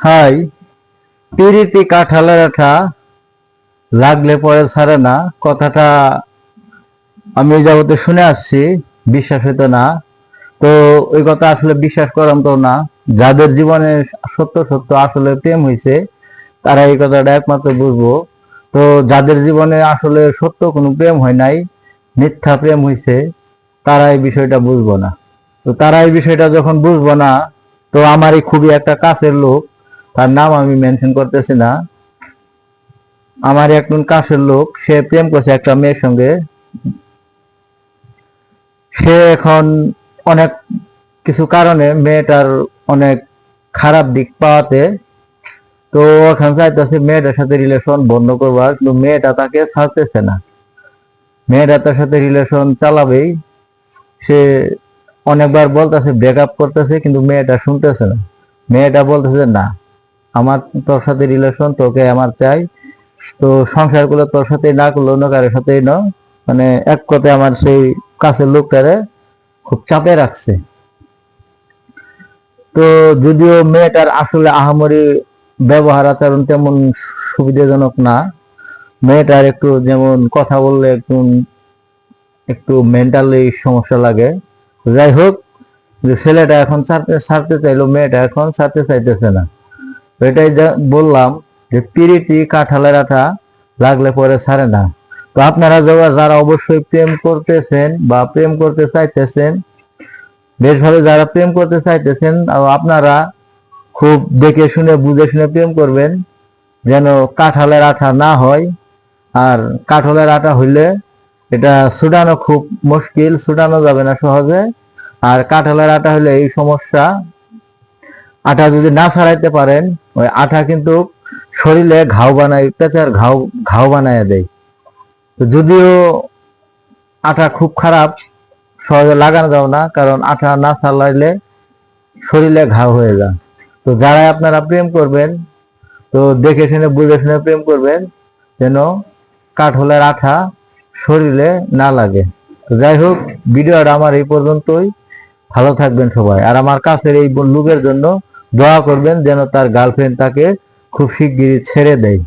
High, পিরিতি কাঁঠালের আঠা লাগলে পরে ছাড়ে না, কথাটা আমি যাবতে শুনে আসছি, বিশ্বাস হতো না। তো ওই কথা আসলে বিশ্বাস করাম তো না। যাদের জীবনে সত্য সত্য আসলে প্রেম হয়েছে তারা এই কথাটা একমাত্র বুঝবো। তো যাদের জীবনে আসলে সত্য কোনো প্রেম হয় নাই, মিথ্যা প্রেম হয়েছে, তারা এই বিষয়টা বুঝবো না। তো তারা এই বিষয়টা যখন বুঝবো না, তো আমারই খুবই একটা কাছের লোক, তার নাম আমি মেনশন করতেছি না, আমার একজন কাছের লোক, সে প্রেম করছে একটা মেয়ের সঙ্গে। সে এখন অনেক কিছু কারণে মেয়েটার অনেক খারাপ দিক পাওয়াতে, তো এখন চাইতেছে মেয়েটার সাথে রিলেশন বন্ধ করবার, কিন্তু মেয়েটা তাকে ছাড়তেছে না। মেয়েটা তার সাথে রিলেশন চালাবেই। সে অনেকবার বলতেছে, ব্রেকআপ করতেছে, কিন্তু মেয়েটা শুনতেছে না। মেয়েটা বলতেছে না, আমার তোর সাথে রিলেশন, তোকে আমার চাই। তো সংসার গুলো তোর সাথে না করলো, অন্য কারোর সাথেই ন, মানে এক কথায় আমার সেই কাছের লোকটারে খুব চাপে রাখছে। তো যদিও মেয়েটার আসলে আহামরি ব্যবহার আচরণ তেমন সুবিধাজনক না। মেয়েটার একটু যেমন কথা বললে একটু একটু মেন্টালি সমস্যা লাগে। যাই হোক, যে ছেলেটা এখন ছাড়তে ছাড়তে চাইলো, মেয়েটা এখন ছাড়তে চাইতেছে না। এটাই বললাম যে পিরিতি কাঁঠালের আঠা লাগলে পরে ছাড়ে না। তো আপনারা যারা অবশ্যই প্রেম করতেছেন বা প্রেম করতে চাইতেছেন, বেশভাবে যারা প্রেম করতে চাইতেছেন, আপনারা খুব দেখে শুনে বুঝে শুনে প্রেম করবেন, যেন কাঁঠালের আঠা না হয়। আর কাঁঠালের আঠা হইলে এটা ছুটানো খুব মুশকিল, ছুটানো যাবে না সহজে। আর কাঁঠালের আঠা হলে এই সমস্যা, আঠা যদি না ছাড়াইতে পারেন, ওই আঠা কিন্তু শরীরে ঘাও বানায়, পেঁচার ঘাও ঘাও বানায় দেয়। তো যদিও আঠা খুব খারাপ, সহজে লাগানো যাও না, কারণ আঠা না ছাড়াইলে শরীরে ঘাও হয়ে যায়। তো যারা আপনারা প্রেম করবেন, তো দেখে শুনে বুঝে শুনে প্রেম করবেন, যেন কাঠলের আঠা শরীরে না লাগে। তো যাই হোক, ভিডিওটা আমার এই পর্যন্তই। ভালো থাকবেন সবাই, আর আমার কাছের এই লোকের জন্য দোয়া করবেন, যেন তার গার্লফ্রেন্ড তাকে খুব শিগগিরই ছেড়ে দেয়।